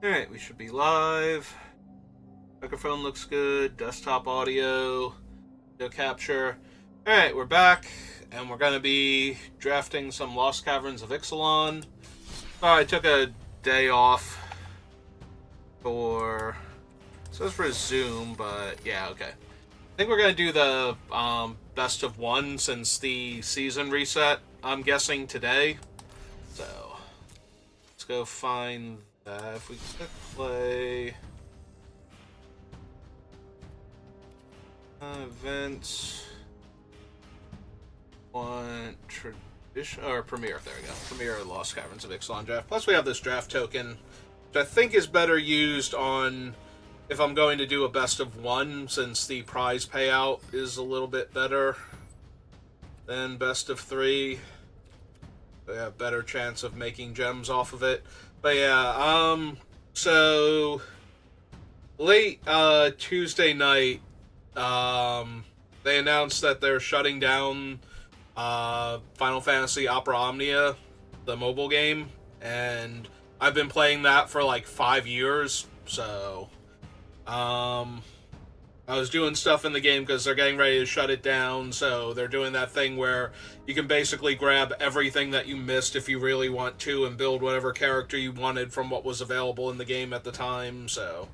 Alright, we should be live. Microphone looks good. Desktop audio. Video capture. Alright, we're back. And we're going to be drafting some Lost Caverns of Ixalan. I took a day off for... It says for Zoom, but yeah, okay. I think we're going to do the best of one since the season reset, I'm guessing, today. So, let's go find that. If we click play... events... Want tradition... or Premiere, there we go. Premiere Lost Caverns of Ixalan draft. Plus we have this draft token, which I think is better used on... if I'm going to do a best of one, since the prize payout is a little bit better than best of three. They have better chance of making gems off of it. But yeah, so late Tuesday night, they announced that they're shutting down Final Fantasy Opera Omnia, the mobile game, and I've been playing that for like 5 years, so I was doing stuff in the game because they're getting ready to shut it down, so they're doing that thing where you can basically grab everything that you missed if you really want to and build whatever character you wanted from what was available in the game at the time, so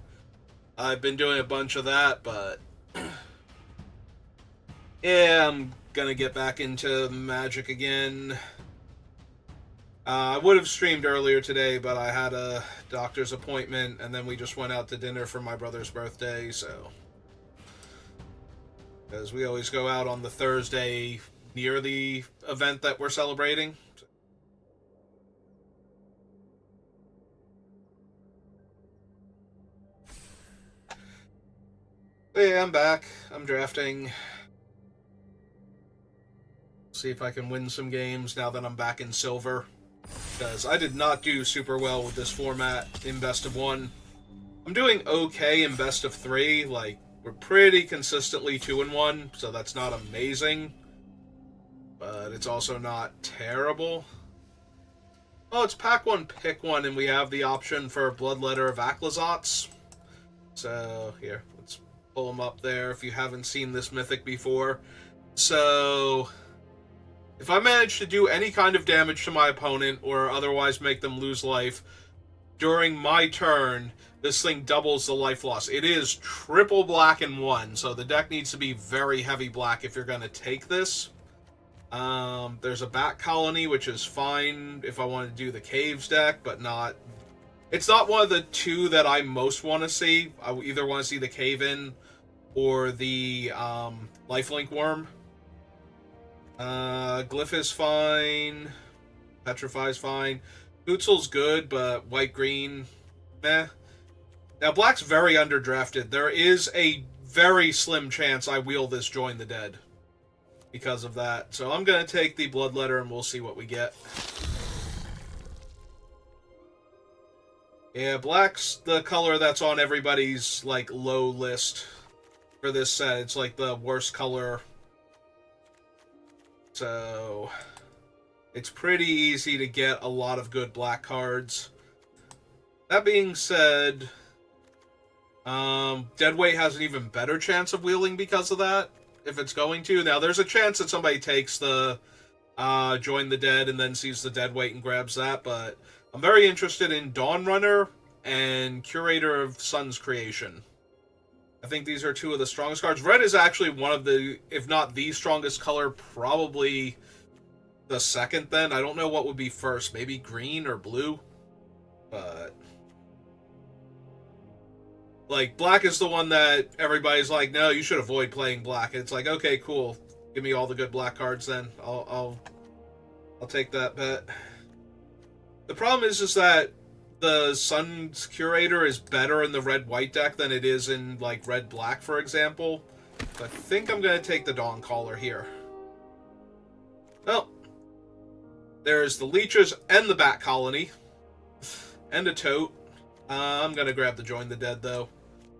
I've been doing a bunch of that, but yeah, I'm gonna get back into Magic again. I would have streamed earlier today, but I had a doctor's appointment, and then we just went out to dinner for my brother's birthday, so... because we always go out on the Thursday near the event that we're celebrating. But yeah, I'm back. I'm drafting. See if I can win some games now that I'm back in silver. Because I did not do super well with this format in best of one. I'm doing okay in best of three. Like, we're pretty consistently 2-1, so that's not amazing. But it's also not terrible. Oh, it's pack one, pick one, and we have the option for Bloodletter of Aclazotz. So, here, let's pull them up there if you haven't seen this mythic before. So, if I manage to do any kind of damage to my opponent or otherwise make them lose life during my turn, this thing doubles the life loss. It is triple black and one, so the deck needs to be very heavy black if you're going to take this. There's a Bat Colony, which is fine if I want to do the Caves deck, but not... it's not one of the two that I most want to see. I either want to see the Cave-In or the Lifelink Worm. Glyph is fine. Petrify's fine. Hootsel's good, but white-green, meh. Now, black's very underdrafted. There is a very slim chance I wheel this Join the Dead because of that. So I'm going to take the Bloodletter and we'll see what we get. Yeah, black's the color that's on everybody's, like, low list for this set. It's, like, the worst color. So it's pretty easy to get a lot of good black cards. That being said, Deadweight has an even better chance of wheeling because of that, if it's going to. Now, there's a chance that somebody takes the Join the Dead and then sees the Deadweight and grabs that, but I'm very interested in Dawnrunner and Curator of Sun's Creation. I think these are two of the strongest cards. Red is actually one of the, if not the strongest color, probably the second then. I don't know what would be first. Maybe green or blue. But... like, black is the one that everybody's like, no, you should avoid playing black. And it's like, okay, cool. Give me all the good black cards then. I'll take that bet. The problem is that the Sun's Curator is better in the red-white deck than it is in, like, red-black, for example. So I think I'm going to take the Dawncaller here. Well, there's the Leeches and the Bat Colony. And a Tote. I'm going to grab the Join the Dead, though.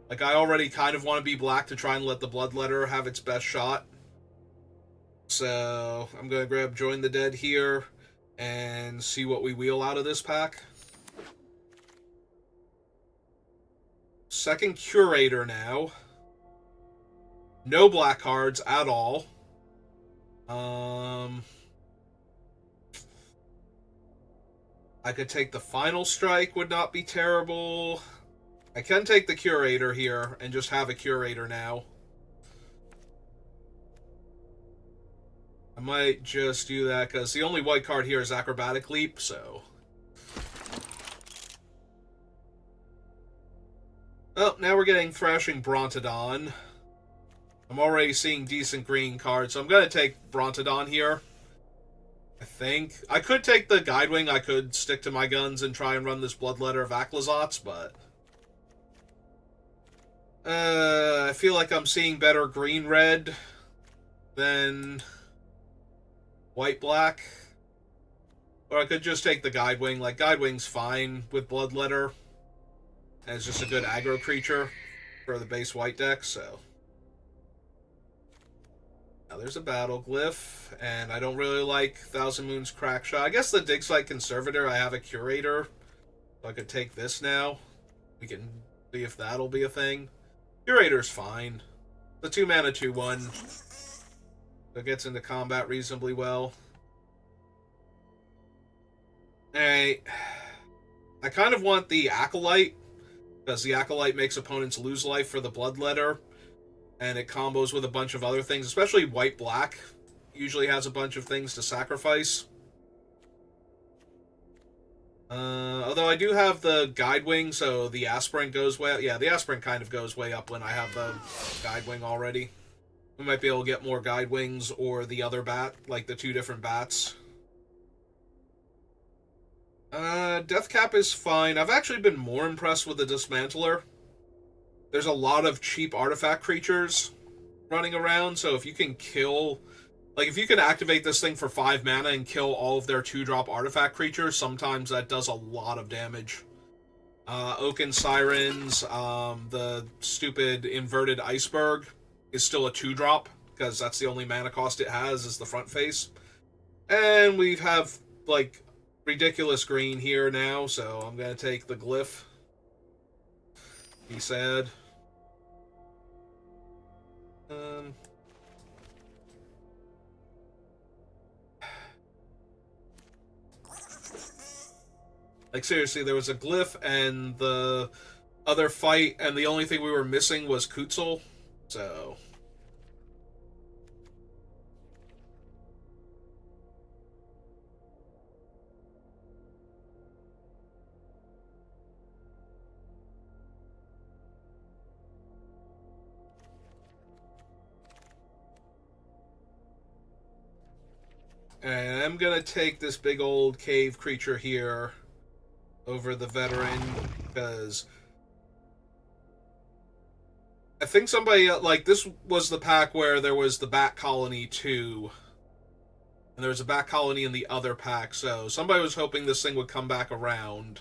Like, I already kind of want to be black to try and let the Bloodletter have its best shot. So, I'm going to grab Join the Dead here and see what we wheel out of this pack. Second Curator now. No black cards at all. I could take the Final Strike, would not be terrible. I can take the Curator here and just have a Curator now. I might just do that because the only white card here is Acrobatic Leap, so... Oh, now we're getting Thrashing Brontodon. I'm already seeing decent green cards, so I'm going to take Brontodon here. I think. I could take the Guidewing, I could stick to my guns and try and run this Bloodletter of Aclazotz, but... I feel like I'm seeing better green-red than white-black. Or I could just take the Guidewing. Like, Guidewing's fine with Bloodletter. And it's just a good aggro creature for the base white deck, so... Now there's a Battle Glyph, and I don't really like Thousand Moons Crackshot. I guess the Dig Site Conservator, I have a Curator, so I could take this now. We can see if that'll be a thing. Curator's fine. The 2-mana 2/1. It gets into combat reasonably well. Alright. I kind of want the Acolyte, because the Acolyte makes opponents lose life for the Bloodletter. And it combos with a bunch of other things, especially white-black. Usually has a bunch of things to sacrifice. Although I do have the Guidewing, so the Aspirant goes way up. Yeah, the Aspirant kind of goes way up when I have the Guidewing already. We might be able to get more Guidewings or the other bat, like the 2 different bats. Deathcap is fine. I've actually been more impressed with the Dismantler. There's a lot of cheap artifact creatures running around, so if you can kill... Like, if you can activate this thing for 5 mana and kill all of their 2-drop artifact creatures, sometimes that does a lot of damage. Oaken Sirens, the stupid Inverted Iceberg is still a 2-drop, because that's the only mana cost it has, is the front face. And we have, like, ridiculous green here now, so I'm going to take the Glyph. Be sad. Like, seriously, there was a Glyph and the other fight, and the only thing we were missing was Kutzel, so... And I'm gonna take this big old cave creature here over the veteran, because I think somebody, like, this was the pack where there was the Bat Colony too, and there was a Bat Colony in the other pack, so somebody was hoping this thing would come back around.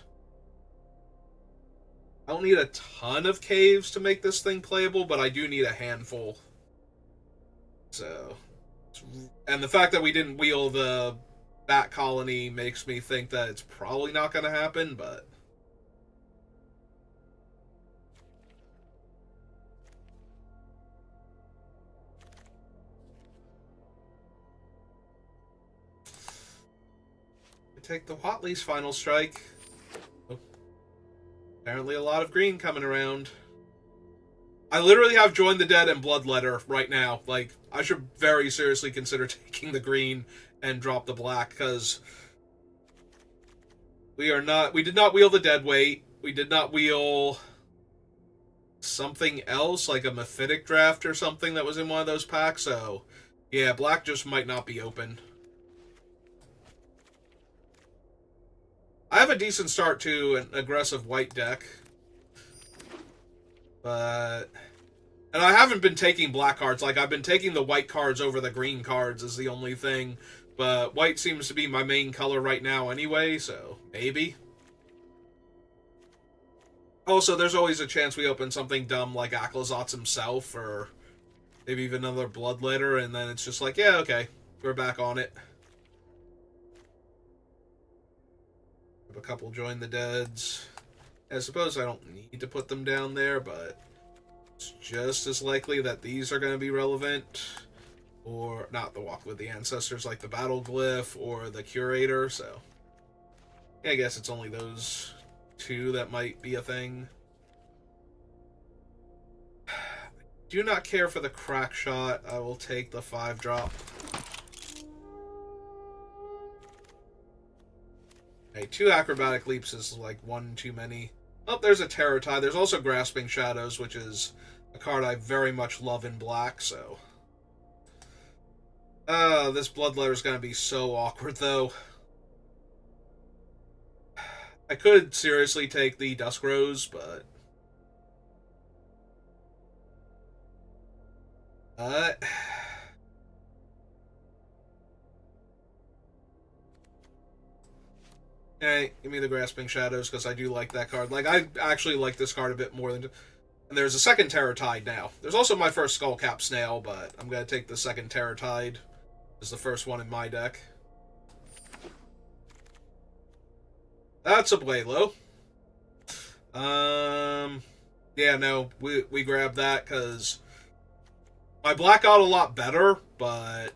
I don't need a ton of caves to make this thing playable, but I do need a handful. So... And the fact that we didn't wheel the Bat Colony makes me think that it's probably not going to happen, but... I take the Watley's Final Strike. Oh. Apparently a lot of green coming around. I literally have Join the Dead and Bloodletter right now. Like, I should very seriously consider taking the green and drop the black, because we did not wheel the Deadweight. We did not wheel something else, like a Mephitic Draft or something that was in one of those packs, so yeah, black just might not be open. I have a decent start to an aggressive white deck. But... And I haven't been taking black cards. Like, I've been taking the white cards over the green cards is the only thing. But white seems to be my main color right now anyway, so maybe. Also, there's always a chance we open something dumb like Aclazotz himself, or maybe even another Bloodletter, and then it's just like, yeah, okay, we're back on it. Have a couple Join the Deads. I suppose I don't need to put them down there, but it's just as likely that these are going to be relevant. Or, not the Walk with the Ancestors, like the Battle Glyph or the Curator, so... yeah, I guess it's only those two that might be a thing. Do not care for the Crack Shot. I will take the 5-drop. Okay, 2 Acrobatic Leaps is like 1 too many. Oh, there's a Terror Tide. There's also Grasping Shadows, which is a card I very much love in black, so... this Bloodletter is going to be so awkward, though. I could seriously take the Dusk Rose, but... Hey, give me the Grasping Shadows, because I do like that card. Like, I actually like this card a bit more than... And there's a second Terror Tide now. There's also my first Skullcap Snail, but I'm going to take the second Terror Tide. It's the first one in my deck. That's a Blaylo. Yeah, no, we grabbed that, because... my black got a lot better, but...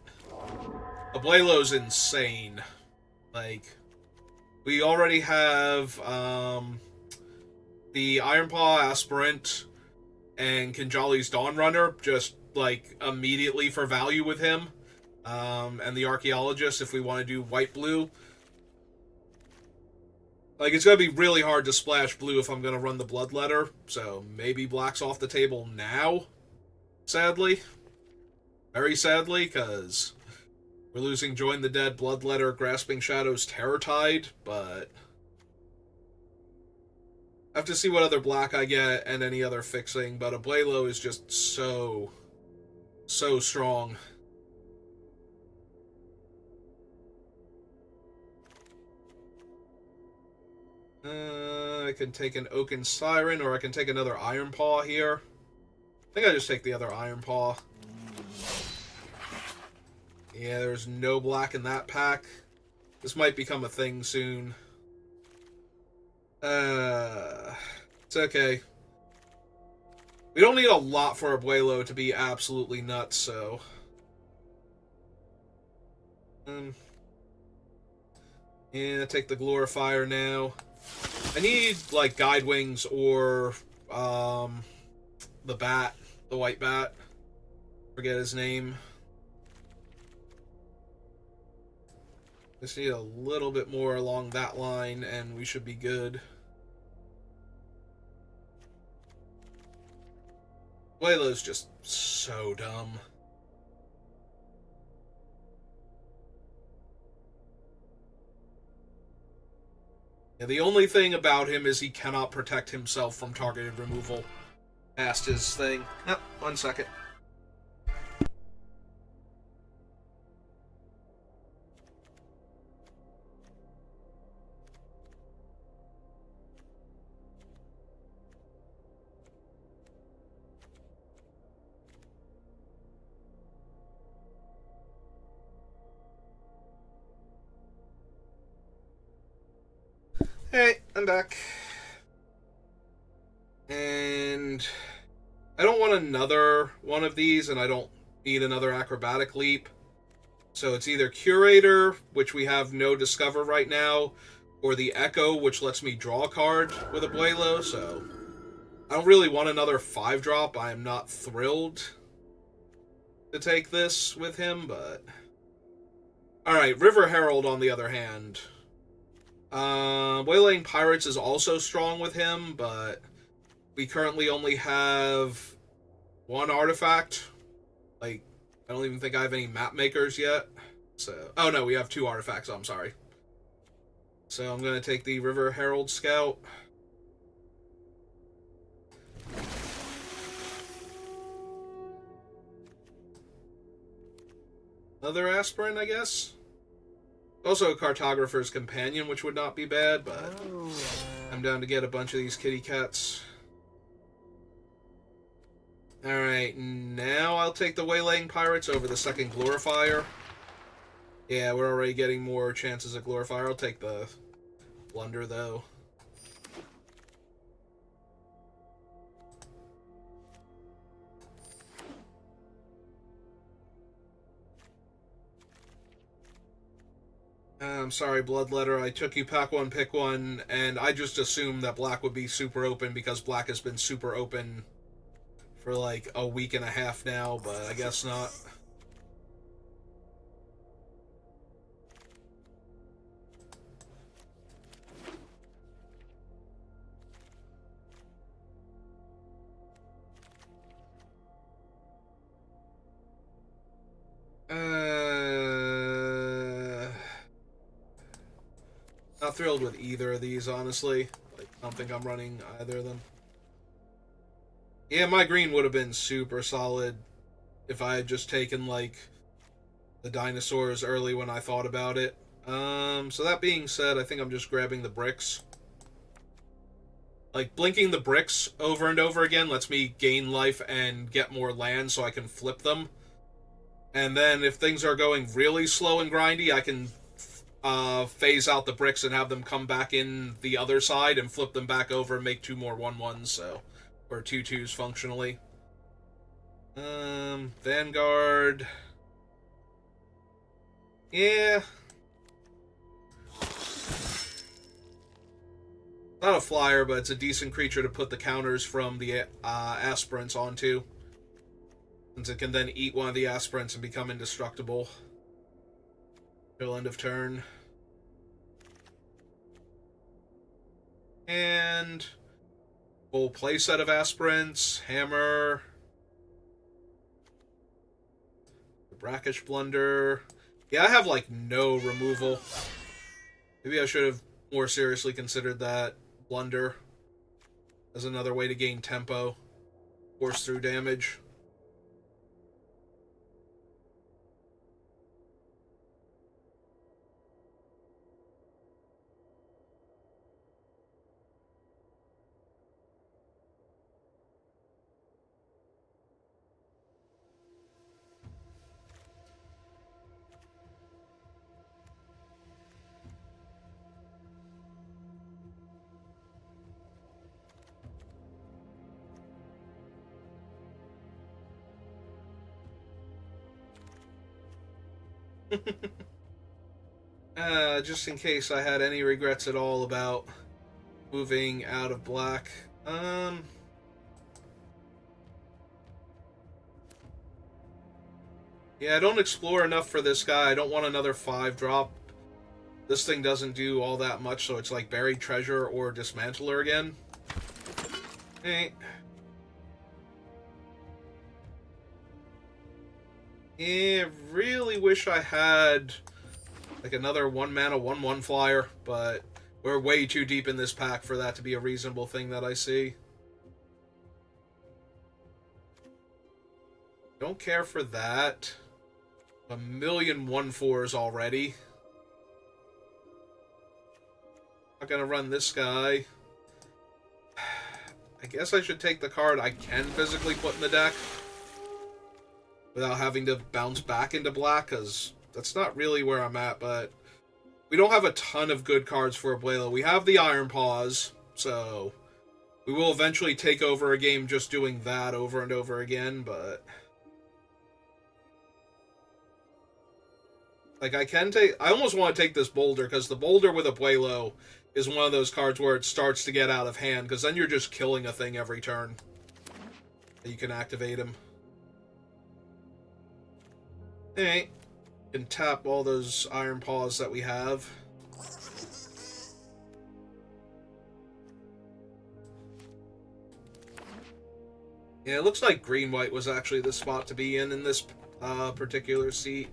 a Blaylo's insane. Like... we already have the Ironpaw Aspirant and Kinjali's Dawnrunner just like immediately for value with him, and the Archaeologist if we want to do white-blue. Like, it's going to be really hard to splash blue if I'm going to run the Bloodletter, so maybe black's off the table now, sadly. Very sadly, because... we're losing Join the Dead, Bloodletter, Grasping Shadows, Terror Tide, but... I have to see what other black I get and any other fixing, but a Blaylo is just so strong. I can take an Oaken Siren, or I can take another Ironpaw here. I think I just take the other Ironpaw. Yeah, there's no black in that pack. This might become a thing soon. It's okay. We don't need a lot for a Blaylo to be absolutely nuts, so... yeah, take the Glorifier now. I need, like, Guide Wings or, the Bat. The White Bat. Forget his name. Just need a little bit more along that line, and we should be good. Blaylo's just so dumb. Yeah, the only thing about him is he cannot protect himself from targeted removal past his thing. Oh, 1 second. Hey, I'm back. And I don't want another one of these, and I don't need another Acrobatic Leap. So it's either Curator, which we have no Discover right now, or the Echo, which lets me draw a card with a Blaylo, so... I don't really want another 5-drop. I am not thrilled to take this with him, but... Alright, River Herald, on the other hand... Waylaying Pirates is also strong with him, but we currently only have 1 artifact. Like, I don't even think I have any map makers yet. So, oh no, we have 2 artifacts, I'm sorry. So I'm going to take the River Herald Scout. Another Aspirant, I guess? Also a Cartographer's Companion, which would not be bad, but I'm down to get a bunch of these kitty cats. Alright, now I'll take the Waylaying Pirates over the second Glorifier. Yeah, we're already getting more chances at Glorifier. I'll take the Blunder, though. I'm sorry, Bloodletter. I took you pack one, pick one, and I just assumed that black would be super open because black has been super open for like a week and a half now, but I guess not. Not thrilled with either of these, honestly. Like, I don't think I'm running either of them. Yeah, my green would have been super solid if I had just taken, like, the dinosaurs early when I thought about it. So that being said, I think I'm just grabbing the bricks. Like, blinking the bricks over and over again lets me gain life and get more land so I can flip them. And then if things are going really slow and grindy, I can phase out the bricks and have them come back in the other side and flip them back over and make 2 more 1/1s, so... Or 2/2s functionally. Vanguard... Yeah... Not a flyer, but it's a decent creature to put the counters from the aspirants onto. Since it can then eat one of the aspirants and become indestructible. Till end of turn. And... full playset of aspirants. Hammer. Brackish Blunder. Yeah, I have, like, no removal. Maybe I should have more seriously considered that. Blunder as another way to gain tempo, force through damage. Just in case I had any regrets at all about moving out of black. Yeah, I don't explore enough for this guy. I don't want another 5-drop. This thing doesn't do all that much, so it's like Buried Treasure or Dismantler again. Hey. Yeah, really wish I had like another 1-mana 1/1 flyer, but we're way too deep in this pack for that to be a reasonable thing that I see. Don't care for that. A million 1/4s already. Not gonna run this guy. I guess I should take the card I can physically put in the deck without having to bounce back into black, because that's not really where I'm at, but we don't have a ton of good cards for Abuelo. We have the Iron Paws, so we will eventually take over a game just doing that over and over again, but... like, I almost want to take this Boulder, because the Boulder with Abuelo is one of those cards where it starts to get out of hand, because then you're just killing a thing every turn. You can activate him. Alright. Can tap all those Iron Paws that we have. Yeah, it looks like green-white was actually the spot to be in this particular seat.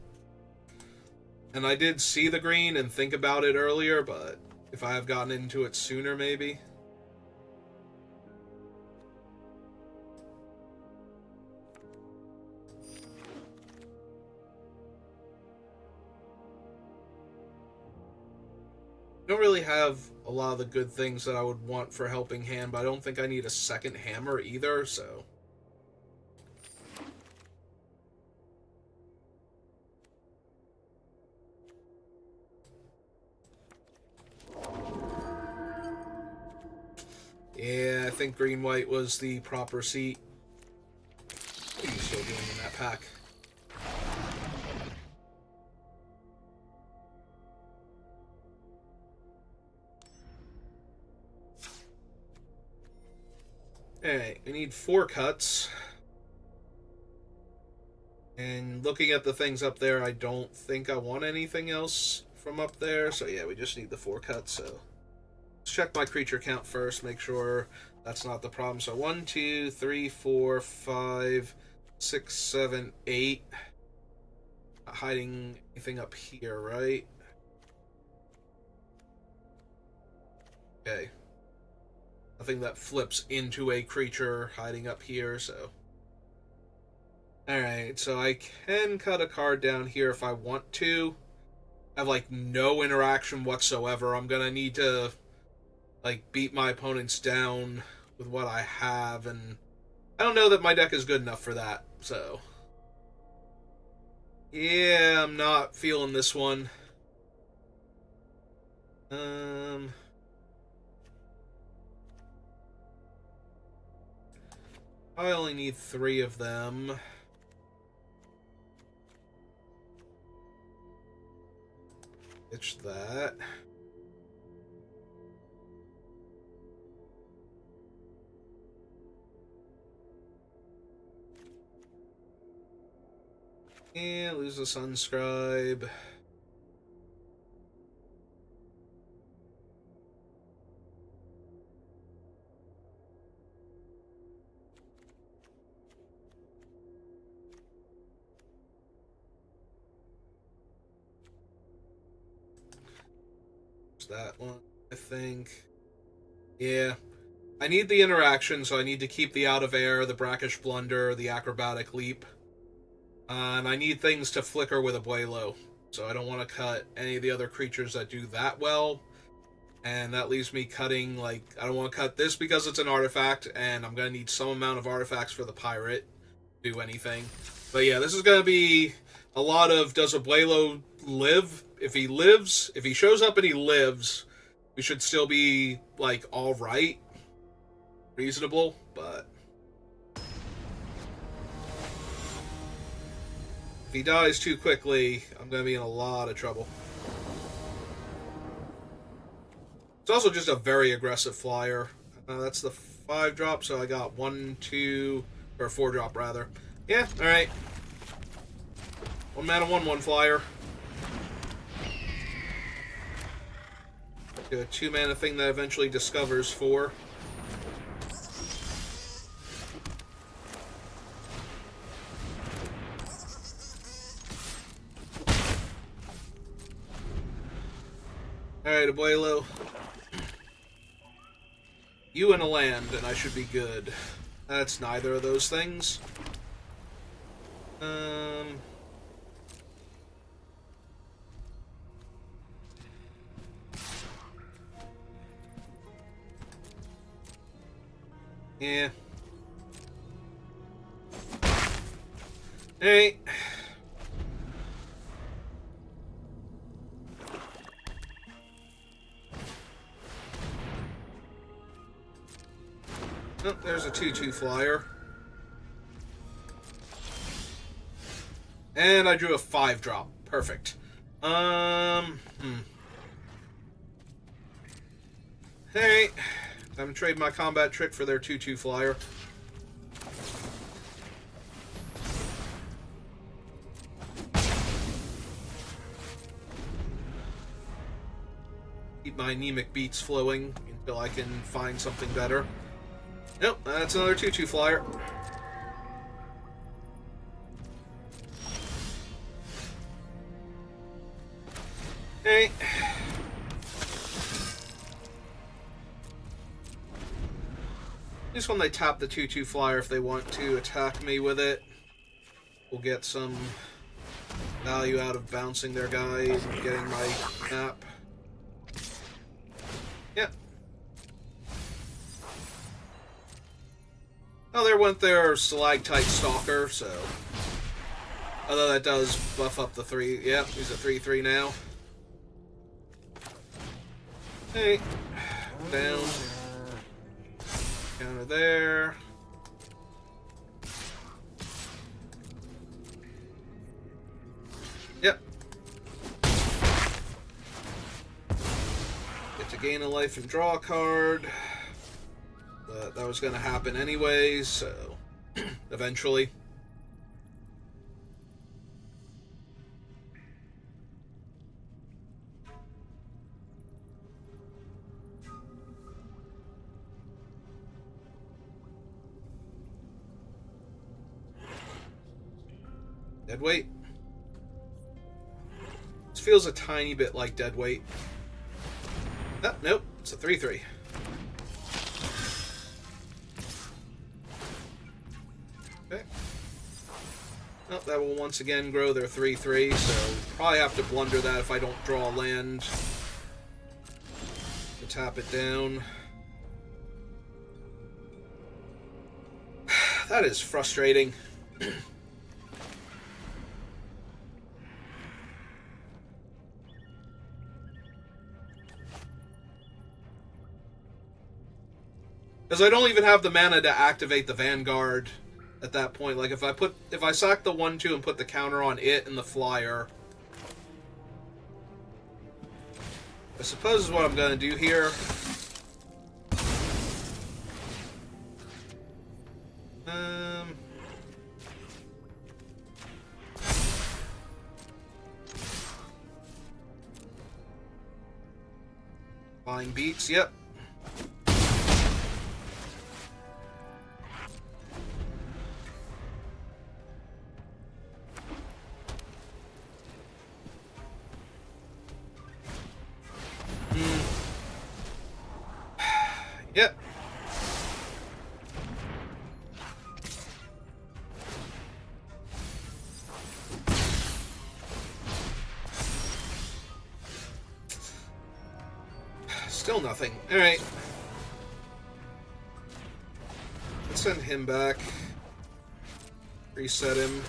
And I did see the green and think about it earlier, but if I have gotten into it sooner, maybe. I don't really have a lot of the good things that I would want for Helping Hand, but I don't think I need a second hammer either, so... yeah, I think green-white was the proper seat. What are you still doing in that pack? Alright, we need 4 cuts. And looking at the things up there, I don't think I want anything else from up there. So yeah, we just need the 4 cuts. So let's check my creature count first, make sure that's not the problem. So 1, 2, 3, 4, 5, 6, 7, 8. Not hiding anything up here, right? Okay. Nothing that flips into a creature hiding up here, so. Alright, so I can cut a card down here if I want to. I have, like, no interaction whatsoever. I'm gonna need to, like, beat my opponents down with what I have, and I don't know that my deck is good enough for that, so. Yeah, I'm not feeling this one. I only need 3 of them. Itch that. Yeah, lose the Sunscribe. That one, I think. Yeah. I need the interaction, so I need to keep the Out of Air, the Brackish Blunder, the Acrobatic Leap. And I need things to flicker with Abuelo. So I don't want to cut any of the other creatures that do that well. And that leaves me cutting, like, I don't want to cut this because it's an artifact, and I'm going to need some amount of artifacts for the pirate to do anything. But yeah, this is going to be a lot of, does Abuelo live? If he lives, if he shows up and he lives, we should still be, like, alright. Reasonable, but if he dies too quickly, I'm going to be in a lot of trouble. It's also just a very aggressive flyer. That's the 5-drop, so I got 1, 2, or 4-drop rather. Yeah, alright. 1 mana, 1/1 flyer. Do a 2 mana thing that eventually discovers 4. Alright, Abuelo. You and a land, and I should be good. That's neither of those things. Yeah. Hey. Oh, there's a 2/2 flyer. And I drew a 5-drop. Perfect. Hey. I'm gonna trade my combat trick for their 2/2 flyer. Keep my anemic beats flowing until I can find something better. Nope, that's another 2/2 flyer. Hey. At least when they tap the 2/2 flyer, if they want to attack me with it, we'll get some value out of bouncing their guys and getting my tap. Yep. Oh, there went their Stalactite Stalker, so. Although that does buff up the 3. Yep, he's a 3/3 now. Hey. Down. Counter there. Yep. Get to gain a life and draw a card. But that was going to happen anyway, so eventually. Deadweight. This feels a tiny bit like Deadweight. Oh, nope, it's a 3/3. Okay. Well, that will once again grow their 3/3, so probably have to blunder that if I don't draw a land to tap it down. That is frustrating. Because I don't even have the mana to activate the Vanguard at that point. Like, if I sack the 1/2 and put the counter on it and the flyer, I suppose is what I'm going to do here. Flying beats, yep. Yep. Still nothing. Alright. Let's send him back. Reset him.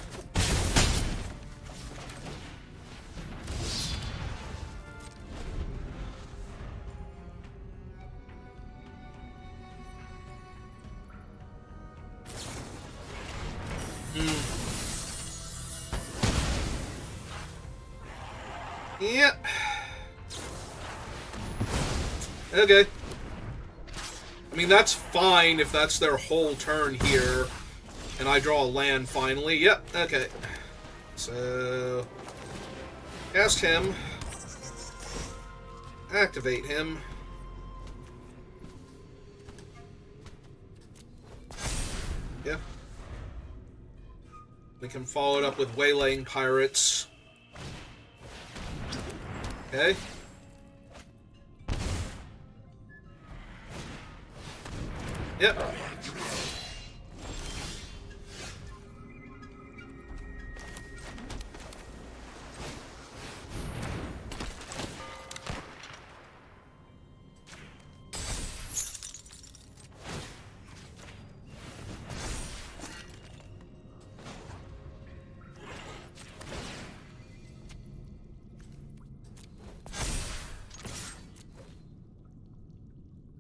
Yep. Okay. I mean, that's fine if that's their whole turn here, and I draw a land finally. Yep, okay. So, cast him. Activate him. Yeah. We can follow it up with Waylaying Pirates. Okay. Yep.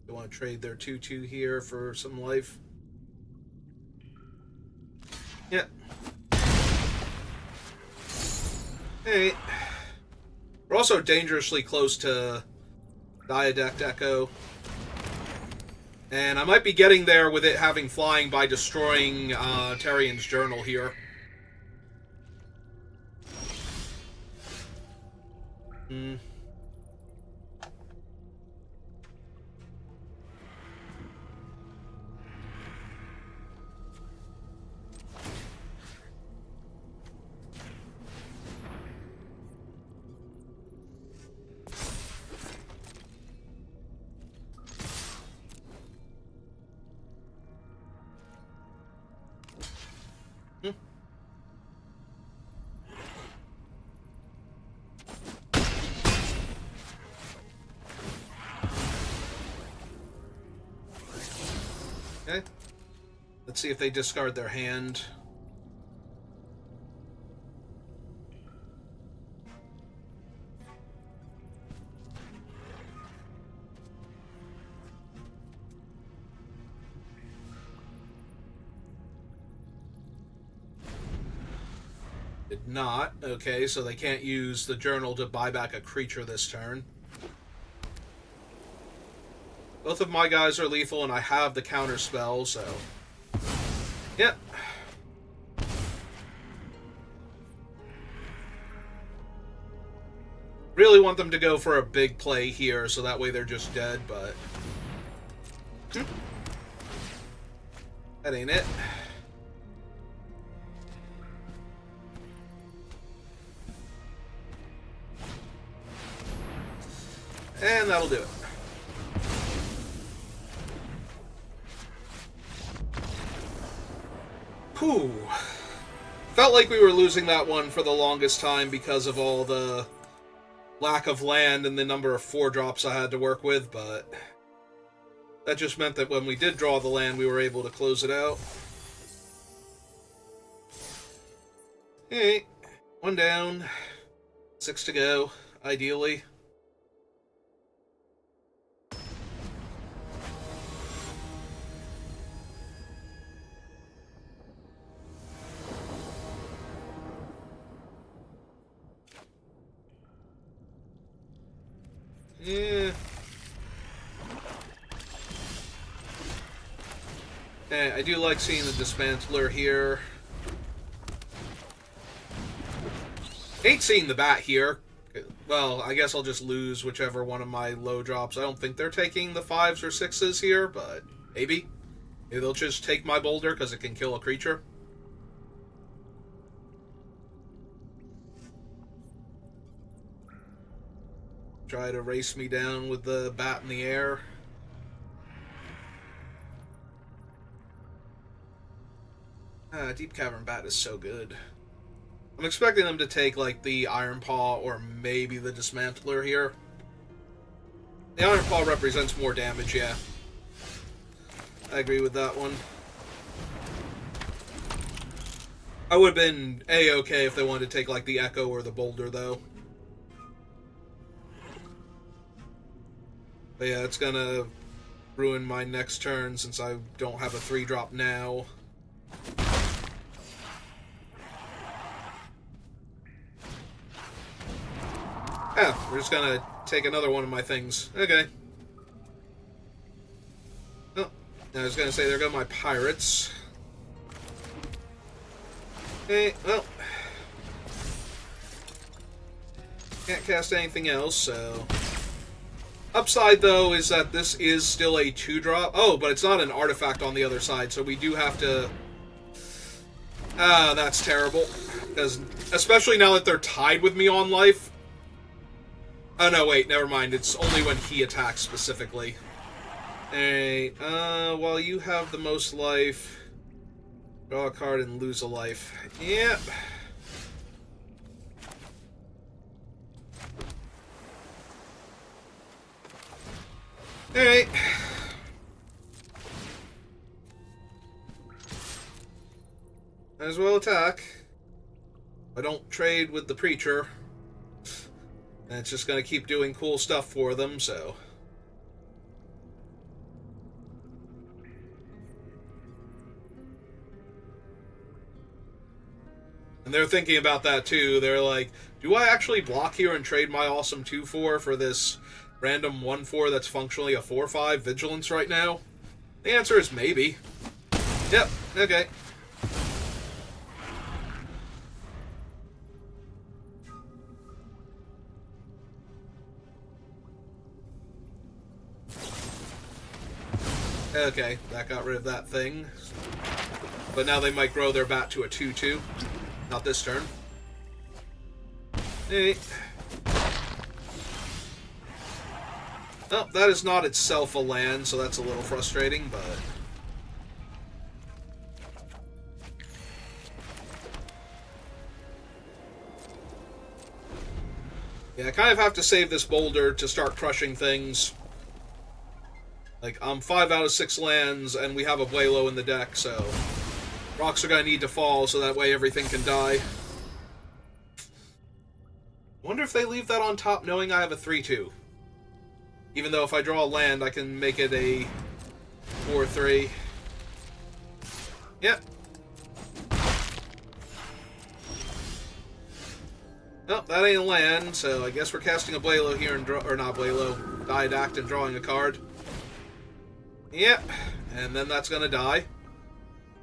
They want to trade their 2/2 here for some life. Yeah. Hey. We're also dangerously close to Diadect Echo. And I might be getting there with it having flying by destroying Tarian's Journal here. Okay. Let's see if they discard their hand. Did not. Okay, so they can't use the journal to buy back a creature this turn. Both of my guys are lethal, and I have the counter spell, so... Yep. Really want them to go for a big play here, so that way they're just dead, but... That ain't it. And that'll do it. Whew. Felt like we were losing that one for the longest time because of all the lack of land and the number of 4-drops I had to work with, but that just meant that when we did draw the land, we were able to close it out. Hey, 1 down, 6 to go, ideally. Yeah. Hey, I do like seeing the Dismantler here. Hate seeing the bat here. Well, I guess I'll just lose whichever one of my low drops. I don't think they're taking the 5s or 6s here, but maybe. Maybe they'll just take my boulder because it can kill a creature. Try to race me down with the bat in the air. Deep Cavern Bat is so good. I'm expecting them to take, like, the Iron Paw or maybe the Dismantler here. The Iron Paw represents more damage, yeah. I agree with that one. I would have been A-okay if they wanted to take, like, the Echo or the Boulder, though. But yeah, it's gonna ruin my next turn since I don't have a 3-drop now. Oh, we're just gonna take another one of my things. Okay. Oh, I was gonna say, there go my pirates. Okay, well. Can't cast anything else, so... Upside, though, is that this is still a 2-drop. Oh, but it's not an artifact on the other side, so we do have to... Ah, that's terrible. Because, especially now that they're tied with me on life. Oh, no, wait, never mind. It's only when he attacks, specifically. Hey, while you have the most life, draw a card and lose a life. Yep. Alright. Might as well attack. I don't trade with the Preacher. And it's just gonna keep doing cool stuff for them, so... And they're thinking about that too. They're like, do I actually block here and trade my awesome 2/4 for this random 1/4 that's functionally a 4/5 vigilance right now? The answer is maybe. Yep, okay. Okay, that got rid of that thing. But now they might grow their bat to a 2/2. Not this turn. Hey. Oh, that is not itself a land, so that's a little frustrating, but... Yeah, I kind of have to save this boulder to start crushing things. Like, I'm 5 out of 6 lands, and we have a Abuelo in the deck, so... Rocks are gonna need to fall, so that way everything can die. Wonder if they leave that on top knowing I have a 3/2. Even though if I draw a land, I can make it a 4/3. Yep. Well, that ain't a land, so I guess we're casting a Abuelo here and or not Abuelo, Diadact and drawing a card. Yep. And then that's gonna die.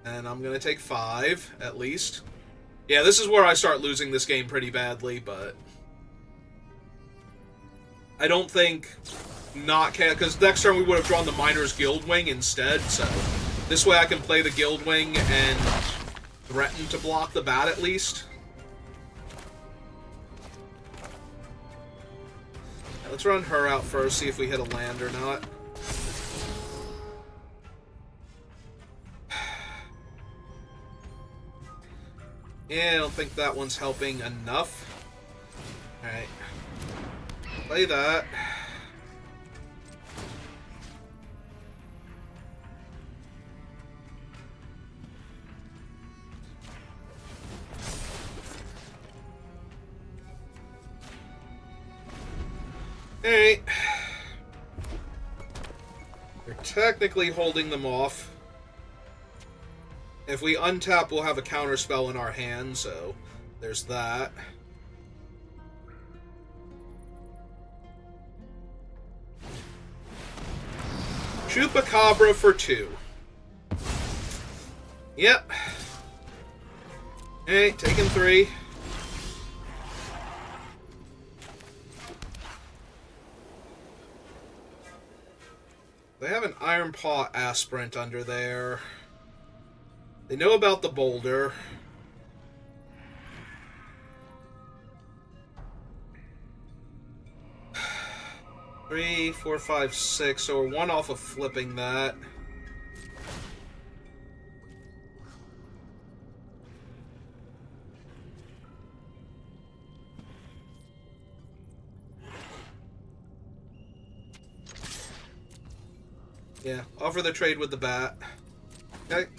And I'm gonna take 5, at least. Yeah, this is where I start losing this game pretty badly, but... I don't think... not... because next turn we would have drawn the Miner's Guild Wing instead, so... this way I can play the Guild Wing and threaten to block the bat, at least. Let's run her out first, see if we hit a land or not. Yeah, I don't think that one's helping enough. Alright. Play that. Alright. We're technically holding them off. If we untap, we'll have a counterspell in our hand, so there's that. Chupacabra for 2. Yep. Hey, taking 3. They have an Iron Paw Aspirant under there. They know about the boulder. Three, 4, 5, 6. So we're 1 off of flipping that. Yeah, offer the trade with the bat. Okay.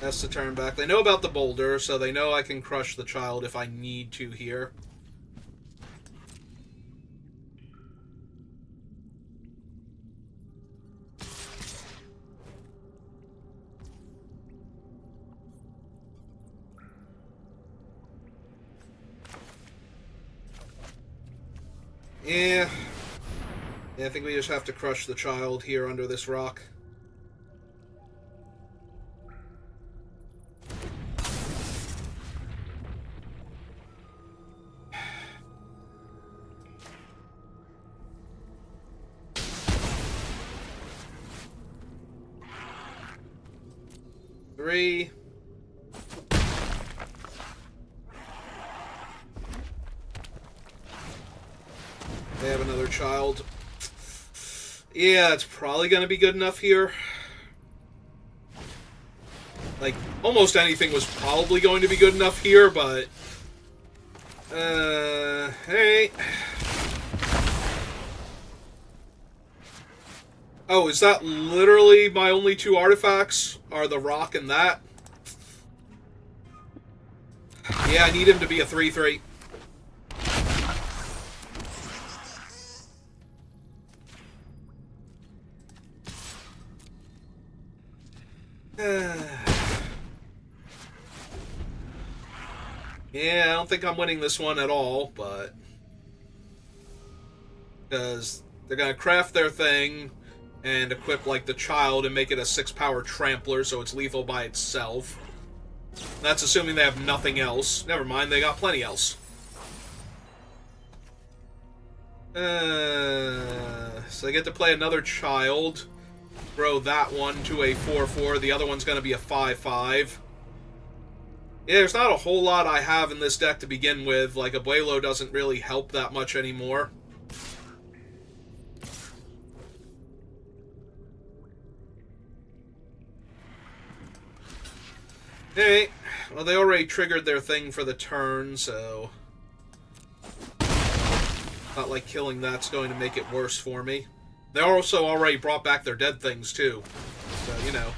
That's the turn back. They know about the boulder, so they know I can crush the child if I need to here. Yeah. Yeah, I think we just have to crush the child here under this rock. Three. They have another child. Yeah, it's probably going to be good enough here. Like, almost anything was probably going to be good enough here, but... hey. Oh, is that literally my only 2 artifacts? Are the rock and that? Yeah, I need him to be a 3/3. Yeah, I don't think I'm winning this one at all, but... because they're going to craft their thing and equip, like, the child and make it a 6-power trampler so it's lethal by itself. That's assuming they have nothing else. Never mind, they got plenty else. So I get to play another child. Throw that one to a 4/4. The other one's going to be a 5/5. Yeah, there's not a whole lot I have in this deck to begin with. Like, Abuelo doesn't really help that much anymore. Hey, well, they already triggered their thing for the turn, so... not like killing that's going to make it worse for me. They also already brought back their dead things, too. So, you know.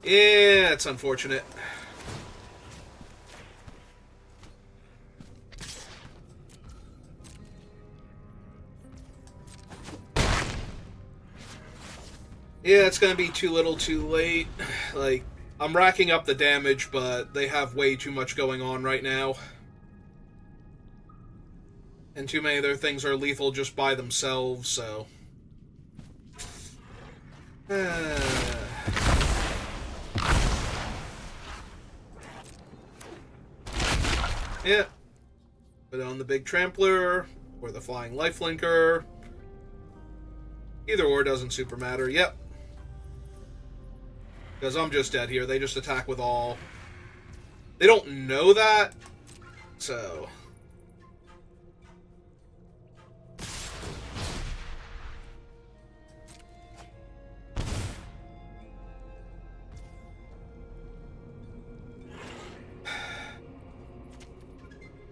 Yeah, it's unfortunate. Yeah, it's gonna be too little too late. Like, I'm racking up the damage, but they have way too much going on right now. And too many of their things are lethal just by themselves, so... Yeah. Put on the big trampler, or the flying lifelinker. Either or doesn't super matter. Yep. Because I'm just dead here. They just attack with all. They don't know that, so...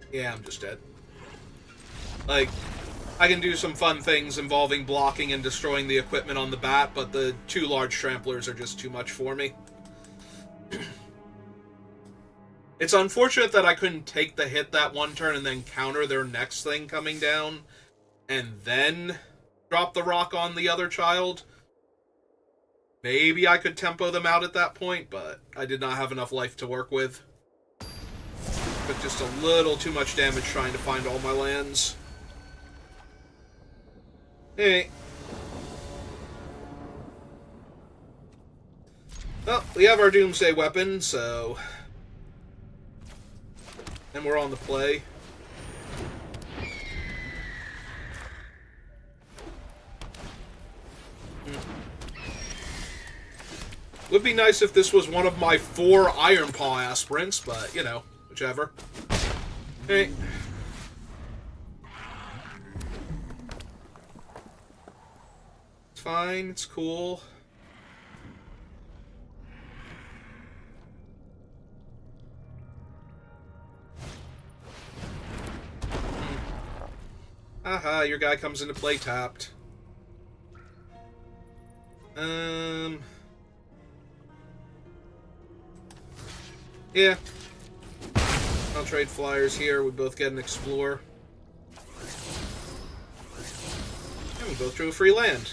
Yeah, I'm just dead. Like, I can do some fun things involving blocking and destroying the equipment on the bat, but the two large tramplers are just too much for me. It's unfortunate that I couldn't take the hit that one turn and then counter their next thing coming down, and then drop the rock on the other child. Maybe I could tempo them out at that point, but I did not have enough life to work with. But just a little too much damage trying to find all my lands. Hey. Well, we have our Doomsday weapon, so... And we're on the play. Would be nice if this was one of my 4 Iron Paw aspirants, but, you know, whichever. Hey. It's fine, it's cool. Aha, your guy comes into play tapped. Yeah. I'll trade flyers here. We both get an Explore. And we both drew a free land.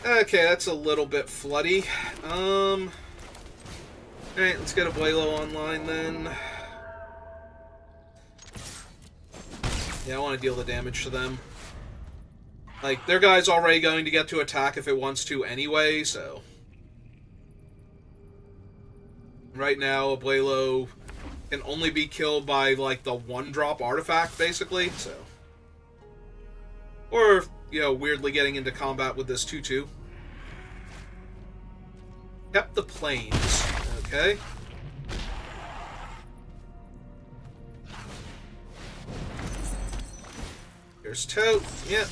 Okay, that's a little bit floody. Alright, let's get a Abuelo online then. Yeah, I want to deal the damage to them. Like, their guy's already going to get to attack if it wants to anyway, so... Right now, Abuelo can only be killed by, like, the 1-drop artifact, basically, so... Or, you know, weirdly getting into combat with this 2-2. Kept the planes. Okay. Here's Tote. Yep.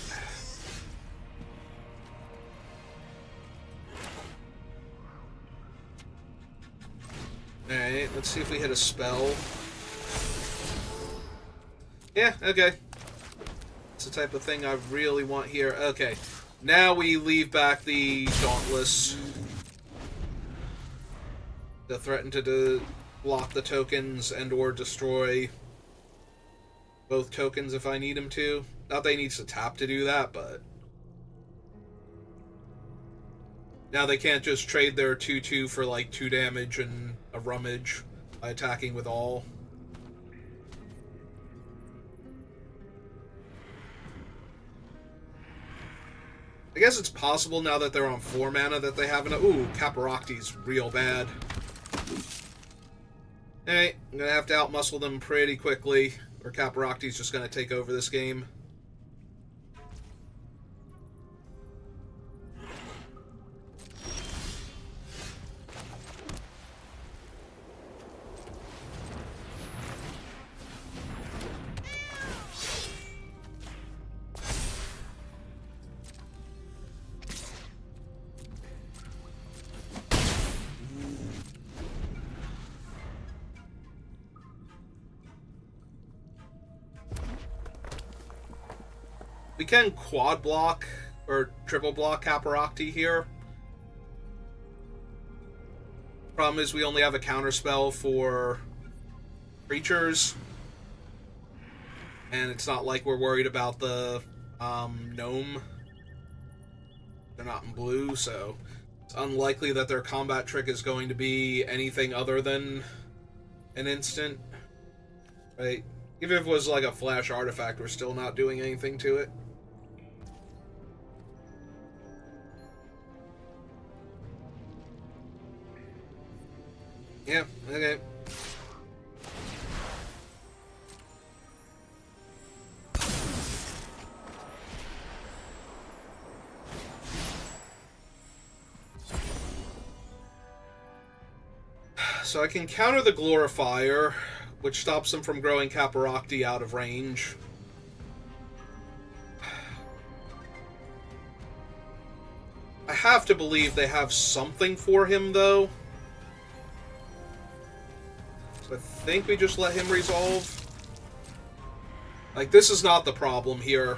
Alright, let's see if we hit a spell. Yeah, okay. It's the type of thing I really want here. Okay. Now we leave back the Dauntless. To threaten to block the tokens and or destroy both tokens if I need him to. Not that he needs to tap to do that, but... Now they can't just trade their 2-2 for like 2 damage and a rummage by attacking with all. I guess it's possible now that they're on 4 mana that they have an... Ooh, Caparocti's real bad. Hey, I'm gonna have to outmuscle them pretty quickly, or Caparocti's just gonna take over this game. We can quad block or triple block Caparocti here. Problem is we only have a counter spell for creatures. And it's not like we're worried about the gnome. They're not in blue, so it's unlikely that their combat trick is going to be anything other than an instant. Right? Even if it was like a flash artifact, we're still not doing anything to it. Yeah, okay. So I can counter the Glorifier, which stops them from growing Caparocti out of range. I have to believe they have something for him, though. So I think we just let him resolve. Like, this is not the problem here.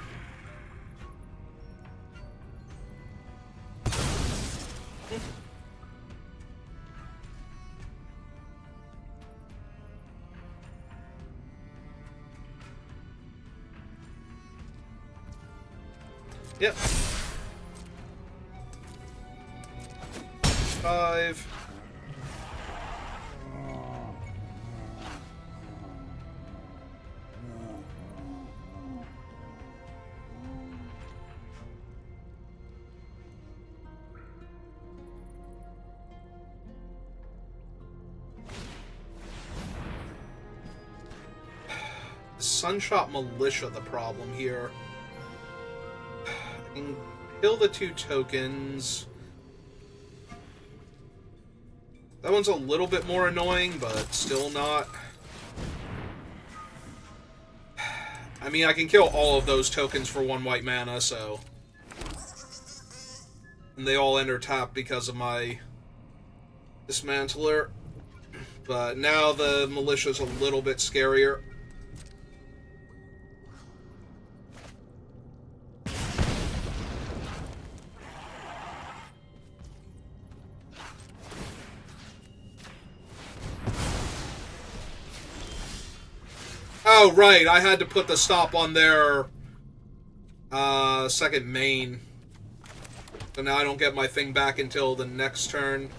Yep. 5. Sunshot Militia the problem here. I can kill the 2 tokens. That one's a little bit more annoying, but still not. I mean, I can kill all of those tokens for 1 white mana, so... And they all enter tap because of my Dismantler. But now the Militia's a little bit scarier. Oh, right, I had to put the stop on their second main. So now I don't get my thing back until the next turn.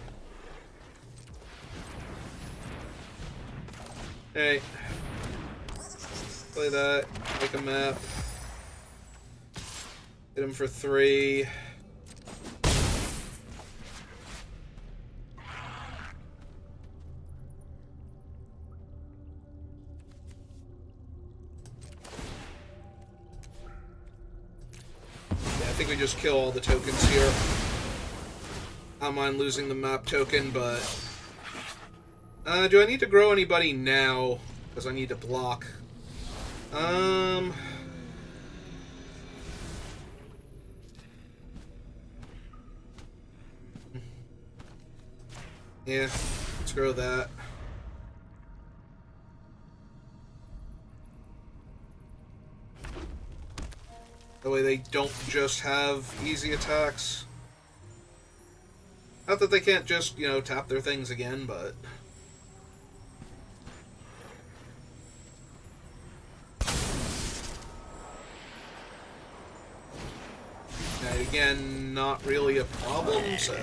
Hey. Play that. Make a map. Hit him for 3. I think we just kill all the tokens here. I don't mind losing the map token, but... do I need to grow anybody now? Because I need to block. Yeah, let's grow that. That way they don't just have easy attacks. Not that they can't just, you know, tap their things again, but... And again, not really a problem, so...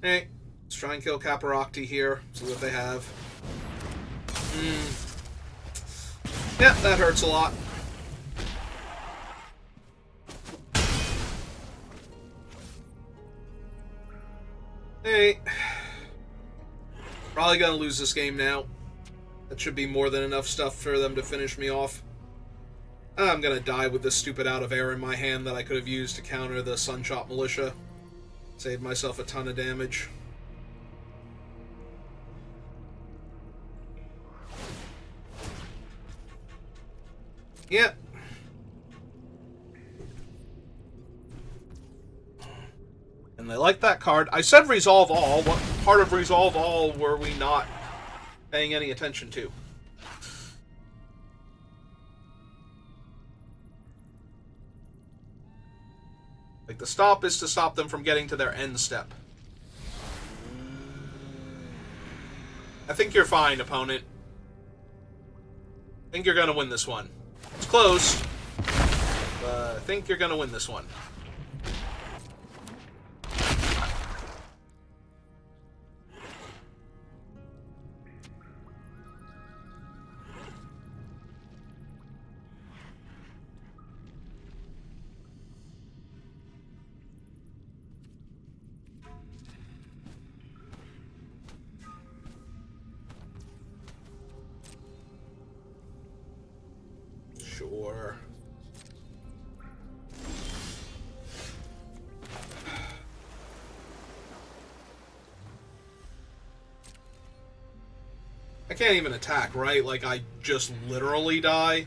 Hey. Let's try and kill Caparocti here, see what they have. Yeah, that hurts a lot. Hey. Probably gonna lose this game now. That should be more than enough stuff for them to finish me off. I'm gonna die with this stupid out of air in my hand that I could have used to counter the Sunshot Militia. Saved myself a ton of damage. Yep. And they like that card. I said Resolve All. What part of Resolve All were we not paying any attention to? Like, the stop is to stop them from getting to their end step. I think you're fine, opponent. I think you're gonna win this one. It's close, but I think you're gonna win this one. Sure. I can't even attack, right? Like, I just literally die.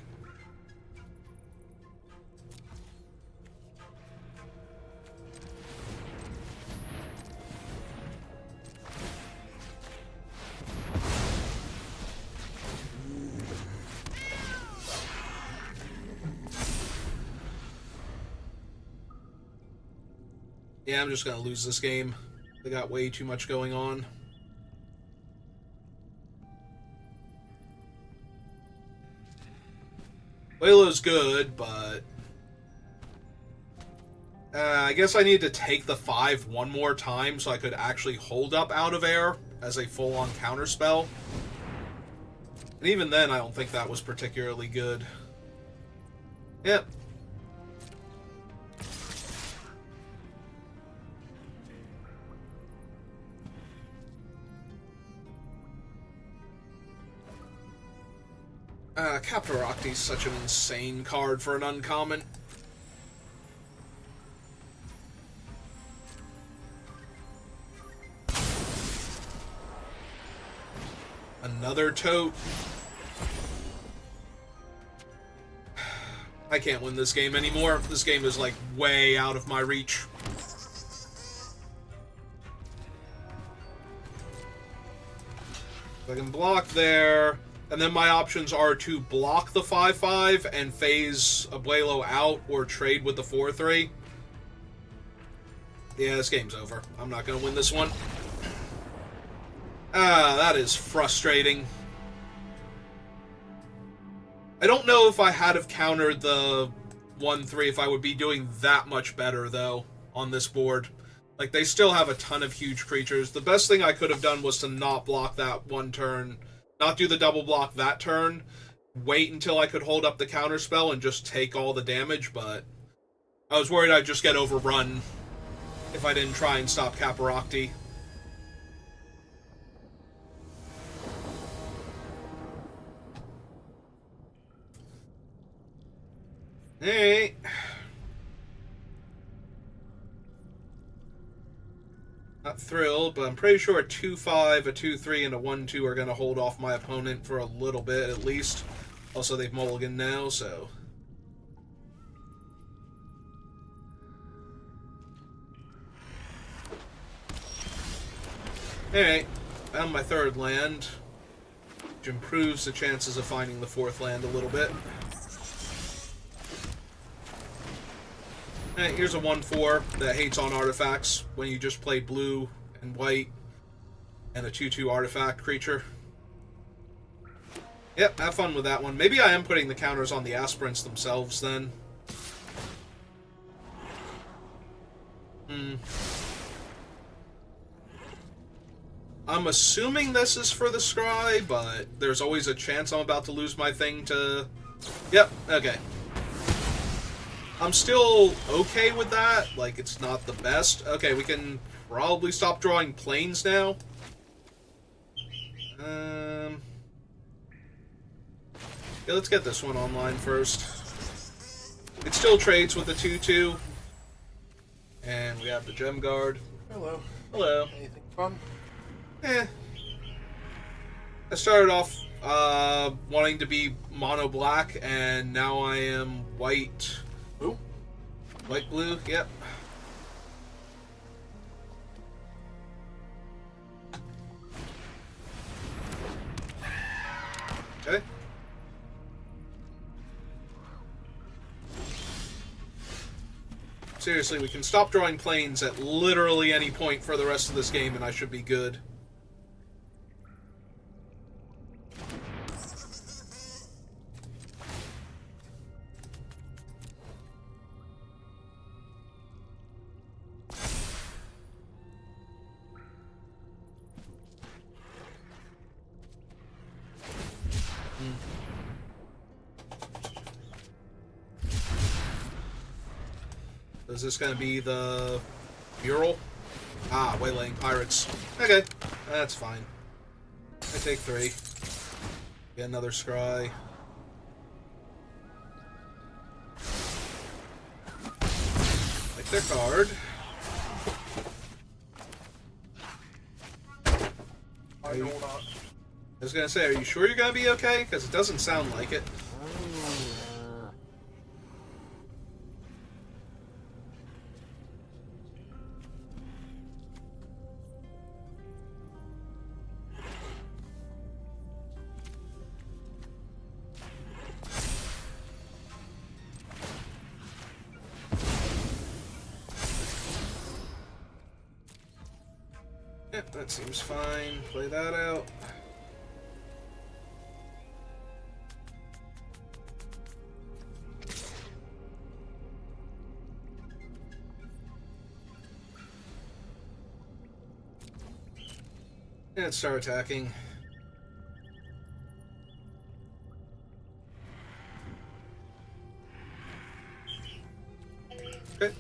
Yeah, I'm just gonna lose this game. They got way too much going on. Waylo's good, but... I guess I need to take the 5 one more time so I could actually hold up Out of Air as a full-on counterspell. And even then, I don't think that was particularly good. Yep. Catarocti's such an insane card for an uncommon. Another tote. I can't win this game anymore. This game is, like, way out of my reach. I can block there. And then my options are to block the 5/5 and phase Abuelo out or trade with the 4/3. Yeah, this game's over. I'm not going to win this one. Ah, that is frustrating. I don't know if I had have countered the 1/3 if I would be doing that much better, though, on this board. Like, they still have a ton of huge creatures. The best thing I could have done was to not block that one turn. Not do the double block that turn, wait until I could hold up the counterspell and just take all the damage, but I was worried I'd just get overrun if I didn't try and stop Caparocti. Hey. Not thrilled, but I'm pretty sure a 2/5, a 2/3, and a 1/2 are going to hold off my opponent for a little bit, at least. Also, they've mulliganed now, so... Alright, found my 3rd land, which improves the chances of finding the 4th land a little bit. Alright, here's a 1/4 that hates on artifacts when you just play blue and white and a 2/2 artifact creature. Yep, have fun with that one. Maybe I am putting the counters on the aspirants themselves then. I'm assuming this is for the Scry, but there's always a chance I'm about to lose my thing to... Yep, okay. I'm still okay with that. Like, it's not the best. Okay, we can probably stop drawing planes now. Yeah, let's get this one online first. It still trades with the 2/2. And we have the Gem Guard. Hello. Hello. Anything fun? I started off wanting to be mono black, and now I am white. Blue? White blue, yep. Okay. Seriously, we can stop drawing planes at literally any point for the rest of this game, and I should be good. Is this going to be the mural? Ah, Waylaying Pirates. Okay, that's fine. I take 3. Get another scry. their card. I know not. I was gonna say, are you sure you're gonna be okay? Because it doesn't sound like it. Yep, that seems fine. Play that out. And start attacking. Okay.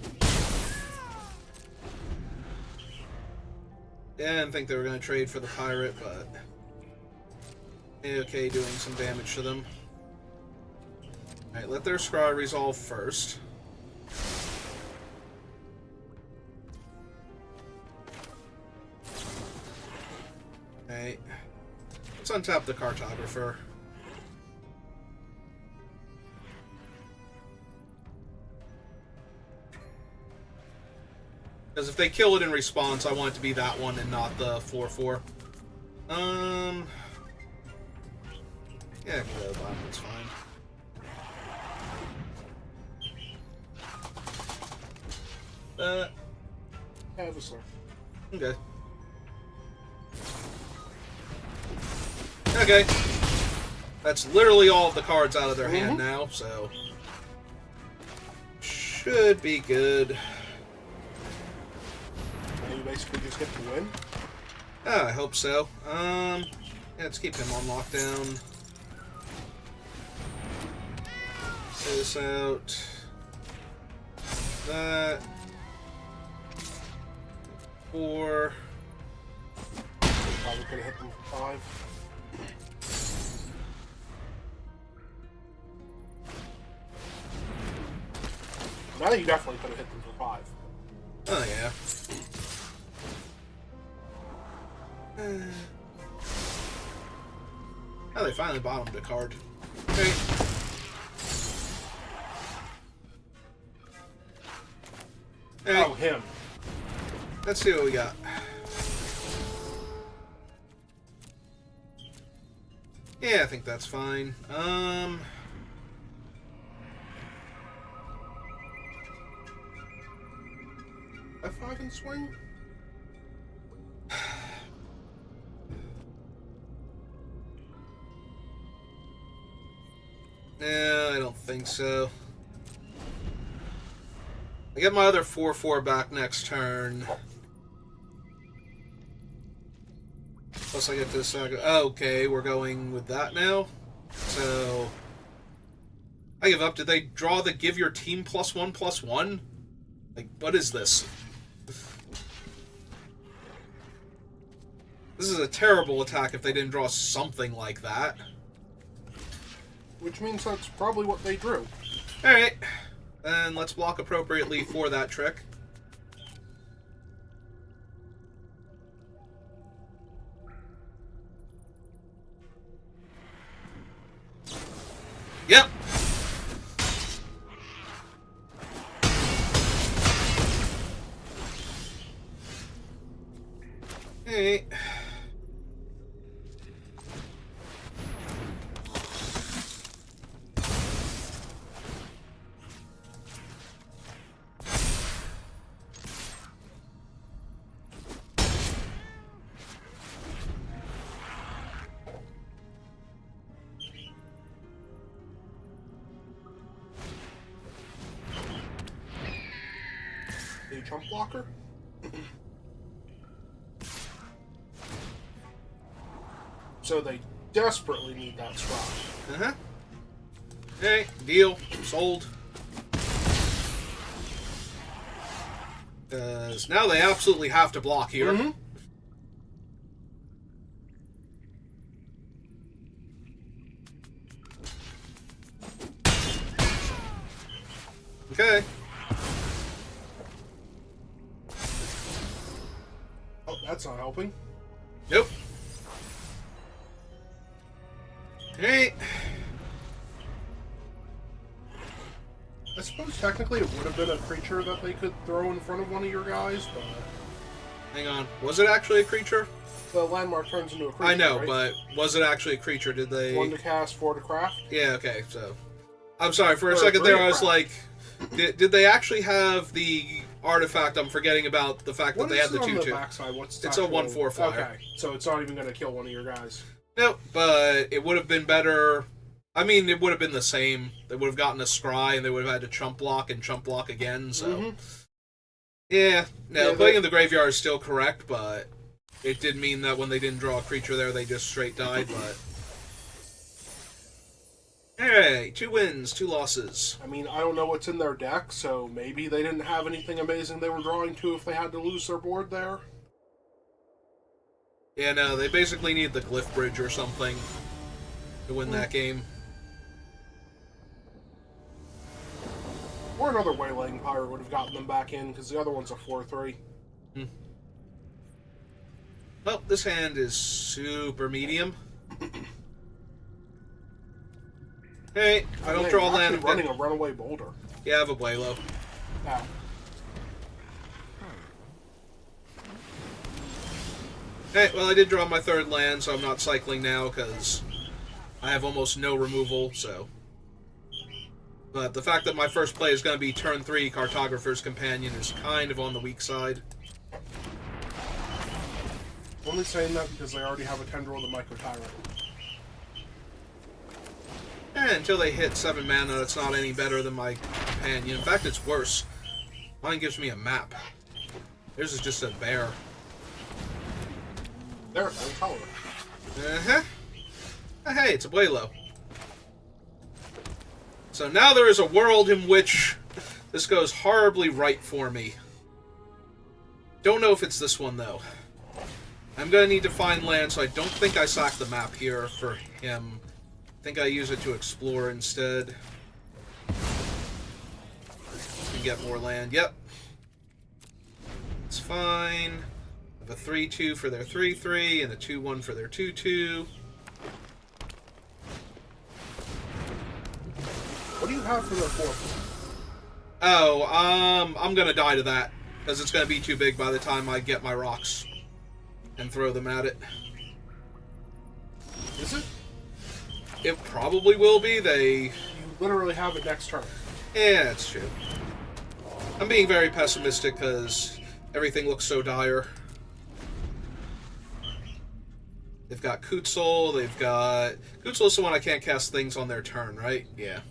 Yeah, I didn't think they were going to trade for the pirate, but... okay, doing some damage to them. Alright, let their scry resolve first. Alright. Let's untap the cartographer. Because if they kill it in response, I want it to be that one and not the 4/4. Yeah, I can go bottom, it's fine. Have a sir. Okay. Okay. That's literally all of the cards out of their hand now, so... should be good. And you basically just get to win? I hope so. Yeah, let's keep him on lockdown. Play this out. That. 4. Probably could have hit them for 5. Now you definitely could have hit them for 5. Oh, yeah. Oh, they finally bottomed a card. Okay. Alright, Oh, him. let's see what we got. Yeah, I think that's fine. F5 and swing? No, I don't think so. I get my other 4/4 back next turn. Plus I get this... okay, we're going with that now. So... I give up. Did they draw the give your team +1/+1? Like, what is this? This is a terrible attack if they didn't draw something like that. Which means that's probably what they drew. Alright. Then let's block appropriately for that trick. Yep. Hey. A jump blocker? So they desperately need that spot. Uh-huh. Hey, deal. Sold. Because now they absolutely have to block here. Mm-hmm. Okay. That's not helping. Nope. Hey. I suppose technically it would have been a creature that they could throw in front of one of your guys, but... Hang on. Was it actually a creature? The landmark turns into a creature, I know, right? but was it actually a creature? Did they... 1 to cast, 4 to craft? Yeah, okay, so... I'm sorry, for a second there I was like... Did they actually have the artifact? I'm forgetting about the fact that they had the 2/2. The backside? What's it's a 1/4 flyer. Okay, so it's not even going to kill one of your guys. Nope, but it would have been better... I mean, it would have been the same. They would have gotten a scry, and they would have had to chump block and chump block again, so... Mm-hmm. Yeah, no, putting in the graveyard is still correct, but... It did mean that when they didn't draw a creature there, they just straight died, but... Hey, 2 wins, 2 losses. I mean, I don't know what's in their deck, so maybe they didn't have anything amazing they were drawing to if they had to lose their board there. Yeah, no, they basically need the Glyph Bridge or something to win that game. Or another Waylaying Pirate would have gotten them back in, because the other one's a 4/3. Well, this hand is super medium. Hey, I don't draw land. I'm running a Runaway Boulder. Yeah, I have a Blaylo. Oh. Hey, well, I did draw my 3rd land, so I'm not cycling now, because I have almost no removal, so... But the fact that my first play is going to be turn 3 Cartographer's Companion is kind of on the weak side. I'm only saying that because they already have a Tendril of the Myco Tyrant. And until they hit 7 mana, it's not any better than my companion. In fact, it's worse. Mine gives me a map. Theirs is just a bear. They're full color. Uh-huh. Hey, it's a Blaylo. So now there is a world in which this goes horribly right for me. Don't know if it's this one, though. I'm going to need to find land, so I don't think I sack the map here for him. I think I use it to explore instead. And get more land. Yep. It's fine. I have a 3/2 for their 3/3 and a 2/1 for their 2/2. What do you have for their 4? Oh, I'm going to die to that. Because it's going to be too big by the time I get my rocks. And throw them at it. Is it? It probably will be. You literally have it next turn. Yeah, that's true. I'm being very pessimistic because everything looks so dire. They've got Kutzil, they've got... Kutzil's the one I can't cast things on their turn, right? Yeah.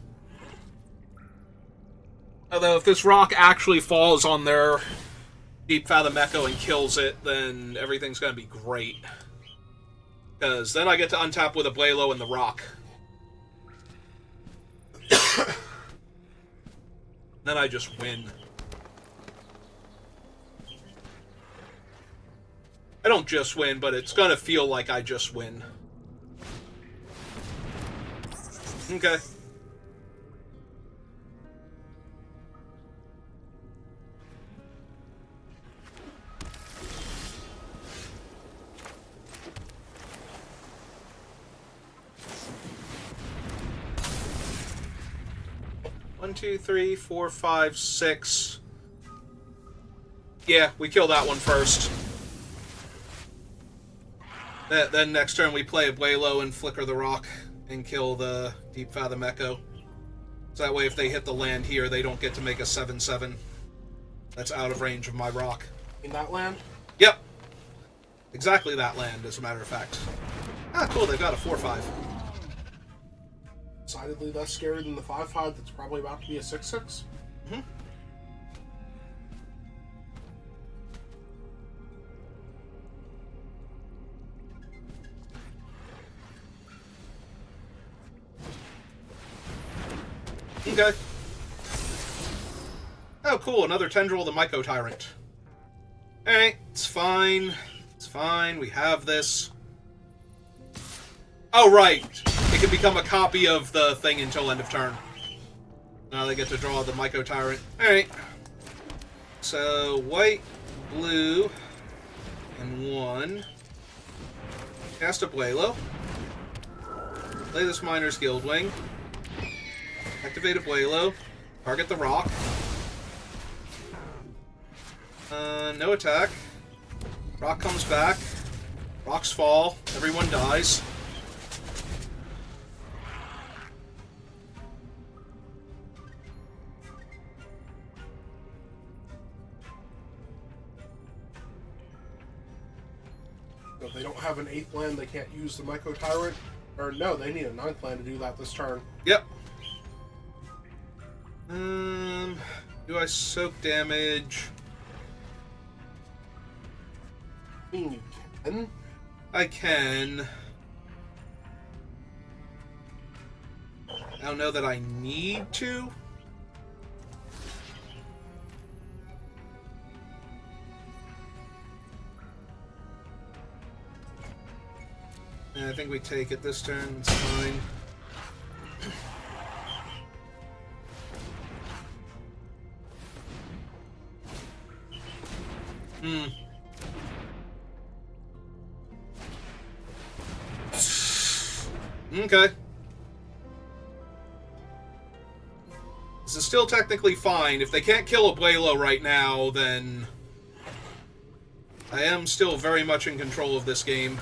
Although, if this rock actually falls on their Deep Fathom Echo and kills it, then everything's going to be great. Because then I get to untap with a Blaylo and the rock. Then I just win. I don't just win, but it's going to feel like I just win. Okay. One, two, three, four, five, six. Yeah, we kill that one first. Then next turn we play a Blaylo and flicker the rock and kill the Deep Fathom Echo. So that way if they hit the land here, they don't get to make a 7/7. That's out of range of my rock. In that land? Yep. Exactly that land, as a matter of fact. Ah, cool, they've got a 4/5. Decidedly less scary than the 5/5 that's probably about to be a 6/6. Mm-hmm. Okay. Oh, cool, another Tendril of the Myco Tyrant. Alright, it's fine. It's fine, we have this. Oh, right! It can become a copy of the thing until end of turn. Now they get to draw the Myco Tyrant. Alright. So, white, blue, and 1. Cast a Blaylo. Play this Miner's Guildwing. Activate a Blaylo. Target the rock. No attack. Rock comes back. Rocks fall. Everyone dies. If they don't have an 8th land, they can't use the Myco Tyrant. Or no, they need a 9th land to do that this turn. Yep. Do I soak damage? I mean, you can. I can. I don't know that I need to. I think we take it this turn. It's fine. Okay. This is still technically fine. If they can't kill a Blaylo right now, then I am still very much in control of this game.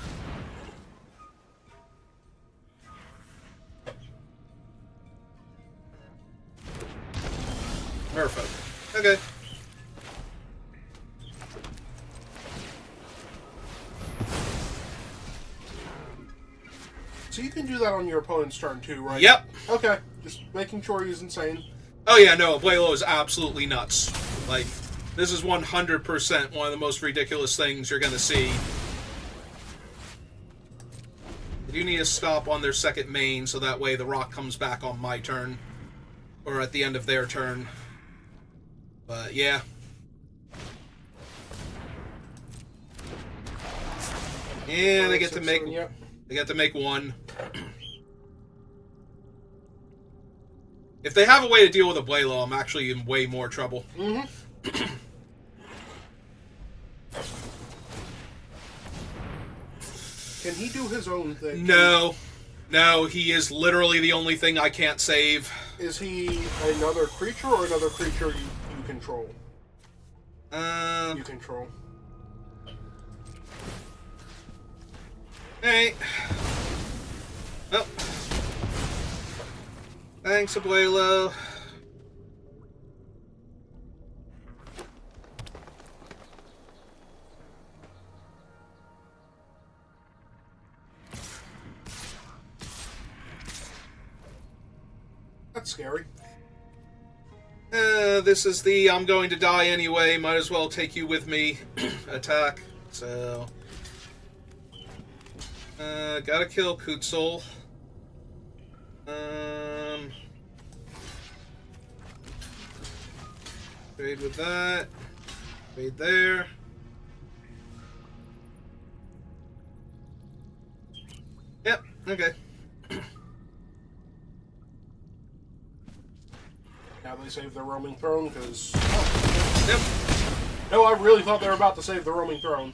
Merfolk. Okay. So you can do that on your opponent's turn too, right? Yep. Okay, just making sure he's insane. Oh yeah, no, Blaylo is absolutely nuts. Like, this is 100% one of the most ridiculous things you're gonna see. I do need to stop on their second main, so that way the rock comes back on my turn. Or at the end of their turn. But, yeah. Yeah, they get to make... Yep. They get to make 1. If they have a way to deal with a Blaylo, I'm actually in way more trouble. Mm-hmm. Can he do his own thing? No. No, he is literally the only thing I can't save. Is he another creature or another creature you control? You control. Hey. Well. Thanks, Abuelo. That's scary. This is the I'm going to die anyway, might as well take you with me attack. So... gotta kill Kutzil. Trade with that. Trade there. Yep, okay. Now they save their roaming throne, because... Yep. No, I really thought they were about to save the roaming throne.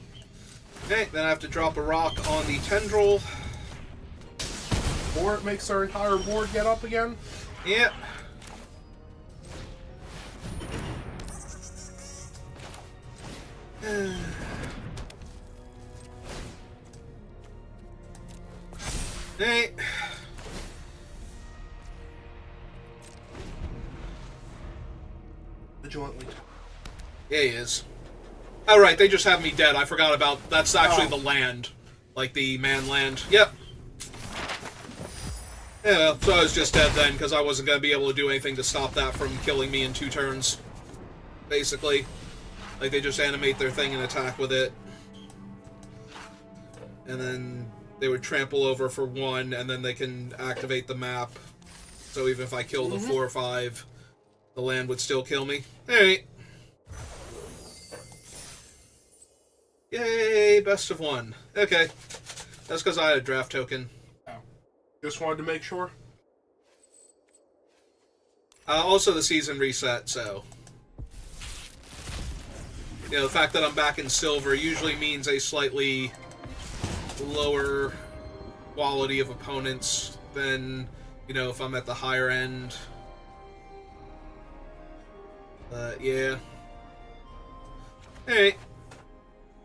Okay, then I have to drop a rock on the tendril. Or it makes their entire board get up again. Yep. Hey. Vigilantly. Yeah, he is. Oh, right, they just have me dead. I forgot about... That's actually Oh. the land. Like the man land. Yep. Yeah, so I was just dead then, because I wasn't going to be able to do anything to stop that from killing me in 2 turns. Basically. Like, they just animate their thing and attack with it. And then they would trample over for 1, and then they can activate the map. So even if I kill the 4 or 5, the land would still kill me. Alright. Yay, best of 1. Okay. That's because I had a draft token. Oh. Just wanted to make sure. Also the season reset, so... You know, the fact that I'm back in silver usually means a slightly lower quality of opponents than, you know, if I'm at the higher end. But, yeah. Alright.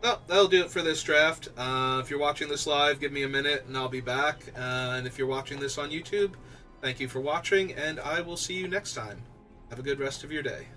Well, that'll do it for this draft. If you're watching this live, give me a minute and I'll be back. And if you're watching this on YouTube, thank you for watching, and I will see you next time. Have a good rest of your day.